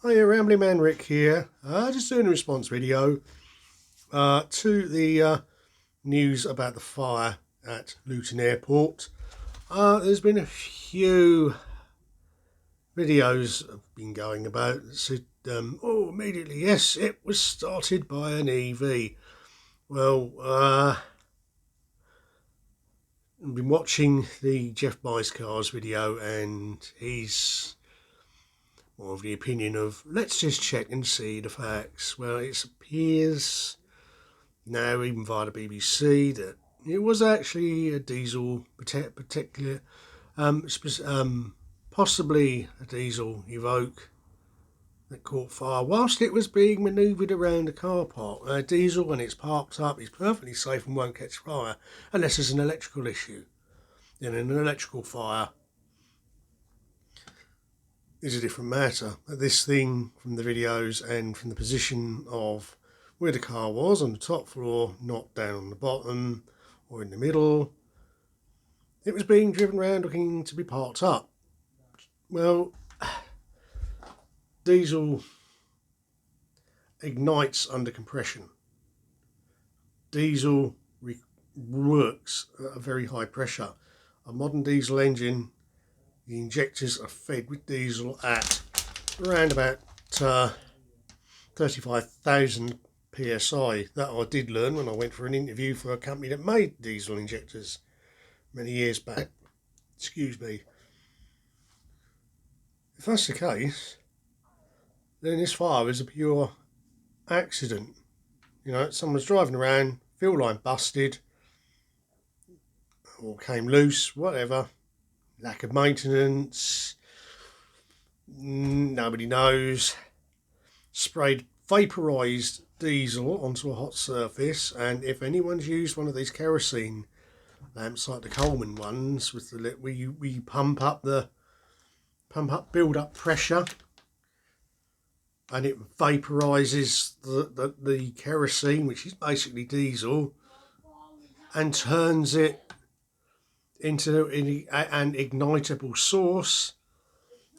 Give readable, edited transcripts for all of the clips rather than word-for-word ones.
Hi, Rambling Man Rick here. Just doing a response video to the news about the fire at Luton Airport. There's been a few videos have been going about that said, immediately, yes, it was started by an EV. Well, I've been watching the Jeff Buys Cars video, and he's more of the opinion of, let's just check and see the facts. Well, it appears now, even via the BBC, that it was actually a diesel, possibly a diesel Evoque that caught fire whilst it was being manoeuvred around a car park. A diesel, when it's parked up, is perfectly safe and won't catch fire unless there's an electrical issue. Then an electrical fire is a different matter. But this thing, from the videos and from the position of where the car was on the top floor, not down on the bottom or in the middle, it was being driven around looking to be parked up. Well, diesel ignites under compression. Diesel works at a very high pressure. A modern diesel engine, the injectors are fed with diesel at around about 35,000 psi. That I did learn when I went for an interview for a company that made diesel injectors many years back. Excuse me. If that's the case, then this fire is a pure accident. You know, someone's driving around, fuel line busted, or came loose, whatever. Lack of maintenance, nobody knows. Sprayed vaporised diesel onto a hot surface, and if anyone's used one of these kerosene lamps like the Coleman ones with the we pump up build up pressure, and it vaporises the kerosene, which is basically diesel, and turns it into an ignitable source,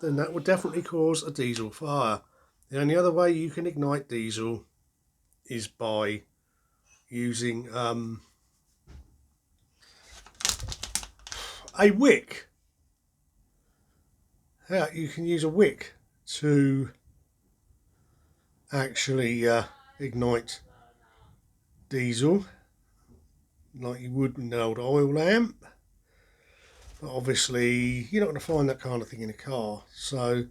then that would definitely cause a diesel fire. The only other way you can ignite diesel is by using a wick. Yeah, you can use a wick to actually ignite diesel like you would with an old oil lamp. But obviously you're not going to find that kind of thing in a car. So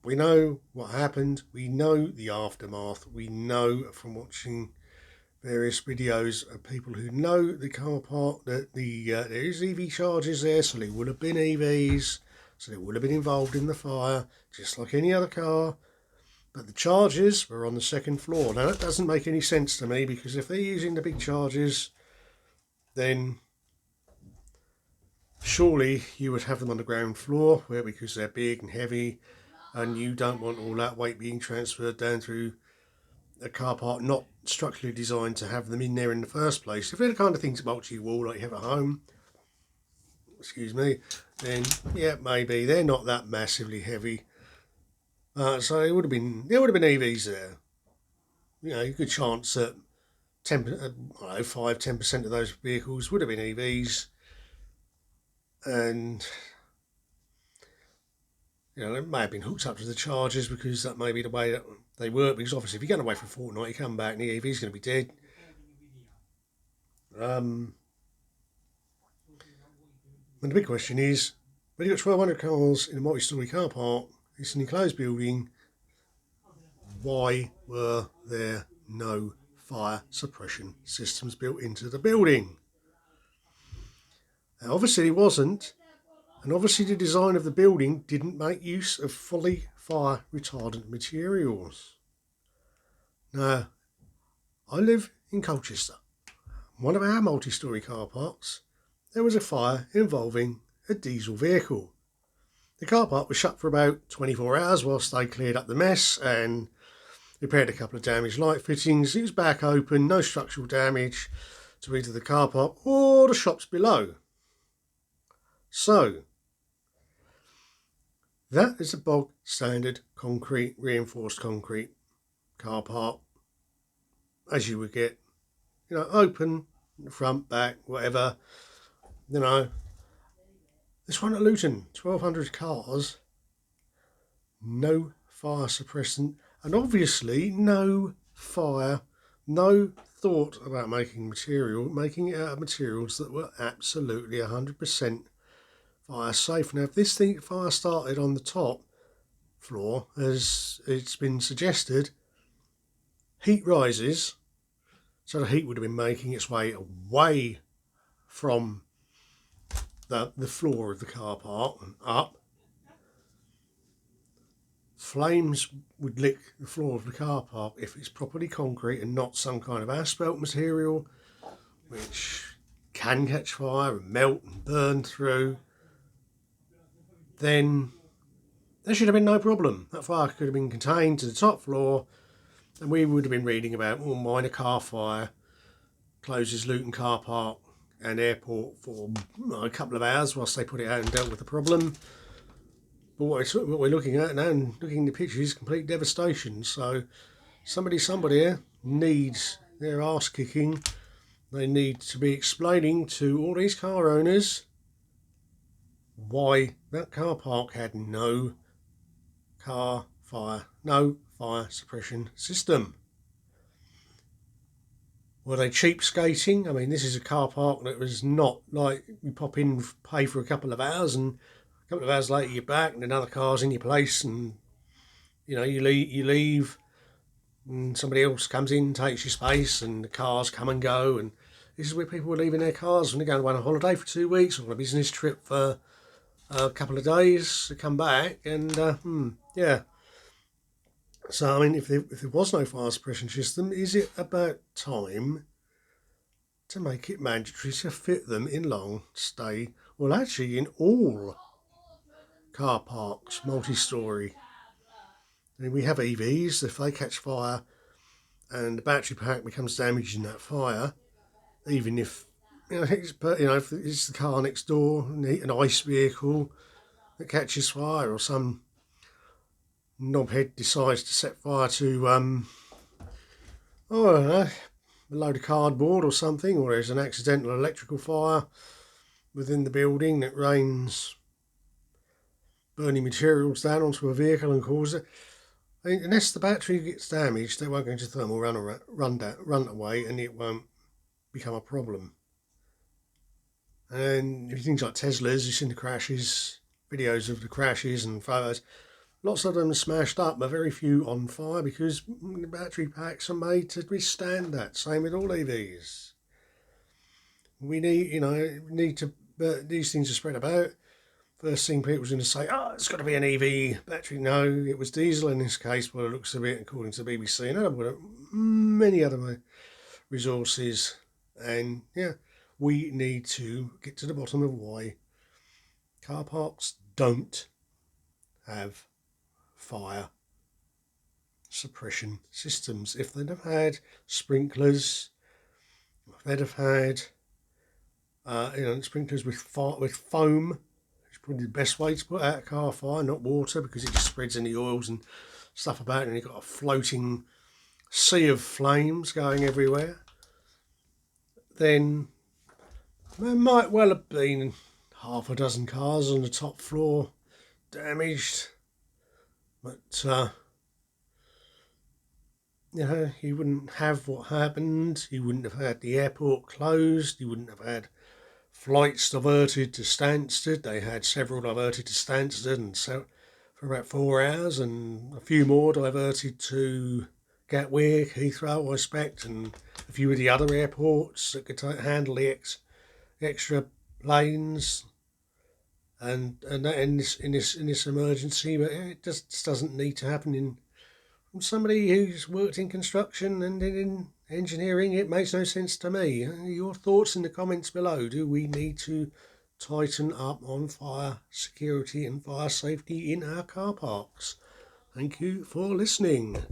we know what happened, we know the aftermath, we know from watching various videos of people who know the car park that there is EV chargers there, so they would have been EVs, so they would have been involved in the fire, just like any other car. But the chargers were on the second floor. Now that doesn't make any sense to me, because if they're using the big chargers, then surely you would have them on the ground floor, where, because they're big and heavy, and you don't want all that weight being transferred down through a car park not structurally designed to have them in there in the first place. If they're the kind of things multi-wall like you have at home, excuse me, then yeah, maybe they're not that massively heavy. So there would have been EVs there. You know, a good chance that 5-10% of those vehicles would have been EVs, and you know, they may have been hooked up to the chargers, because that may be the way that they work. Because obviously, if you're going away for a fortnight, you come back and the EV's going to be dead. And the big question is, when you've got 1,200 cars in a multi-storey car park, it's an enclosed building, why were there no fire suppression systems built into the building? Now, obviously it wasn't, and obviously the design of the building didn't make use of fully fire retardant materials. Now, I live in Colchester. One of our multi-storey car parks, there was a fire involving a diesel vehicle. The car park was shut for about 24 hours whilst they cleared up the mess and repaired a couple of damaged light fittings. It was back open, no structural damage to either the car park or the shops below. So, that is a bog standard concrete, reinforced concrete car park, as you would get, open, front, back, whatever, This one at Luton, 1,200 cars, no fire suppressant, and obviously no thought about making it out of materials that were absolutely 100% fire safe. Now, if this fire started on the top floor, as it's been suggested, heat rises, so the heat would have been making its way away from the floor of the car park and up. Flames would lick the floor of the car park if it's properly concrete and not some kind of asphalt material, which can catch fire and melt and burn through. Then there should have been no problem. That fire could have been contained to the top floor, and we would have been reading about minor car fire closes Luton car park and airport for a couple of hours whilst they put it out and dealt with the problem. But what we're looking at now, and looking at the pictures, is complete devastation. So somebody needs their arse kicking. They need to be explaining to all these car owners why that car park had no fire suppression system. Were they cheapskating? I mean, this is a car park that was not like you pop in, pay for a couple of hours, and a couple of hours later you're back and another car's in your place, and you leave and somebody else comes in, takes your space, and the cars come and go. And this is where people were leaving their cars when they're going on a holiday for 2 weeks or on a business trip for a couple of days to come back. And yeah. So, I mean, if there was no fire suppression system, is it about time to make it mandatory to fit them in long stay? Well, actually, in all car parks, multi-storey. I mean, we have EVs. If they catch fire and the battery pack becomes damaged in that fire, even if if it's the car next door, an ICE vehicle that catches fire, or some knobhead decides to set fire to I don't know, a load of cardboard or something, or there's an accidental electrical fire within the building that rains burning materials down onto a vehicle and causes it. I mean, unless the battery gets damaged, they won't go into thermal run away, and it won't become a problem. And if you things like Teslas, you've seen the crashes, videos of the crashes and photos. Lots of them smashed up, but very few on fire, because the battery packs are made to withstand that. Same with all EVs. We need to. These things are spread about. First thing people's going to say, it's got to be an EV battery. No, it was diesel in this case, by the looks of it, according to the BBC, and many other resources. And yeah, we need to get to the bottom of why car parks don't have fire suppression systems. If they'd have had sprinklers, if they'd have had sprinklers with foam, it's probably the best way to put out a car fire, not water, because it just spreads any oils and stuff about it, and you've got a floating sea of flames going everywhere. Then there might well have been half a dozen cars on the top floor damaged, but you wouldn't have what happened. You wouldn't have had the airport closed. You wouldn't have had flights diverted to Stansted. They had several diverted to Stansted, and so for about 4 hours, and a few more diverted to Gatwick, Heathrow, I expect, and a few of the other airports that could handle the extra planes, and that in this emergency. But it just doesn't need to happen from somebody who's worked in construction and in engineering. It makes no sense to me. Your thoughts in the comments below. Do we need to tighten up on fire security and fire safety in our car parks? Thank you for listening.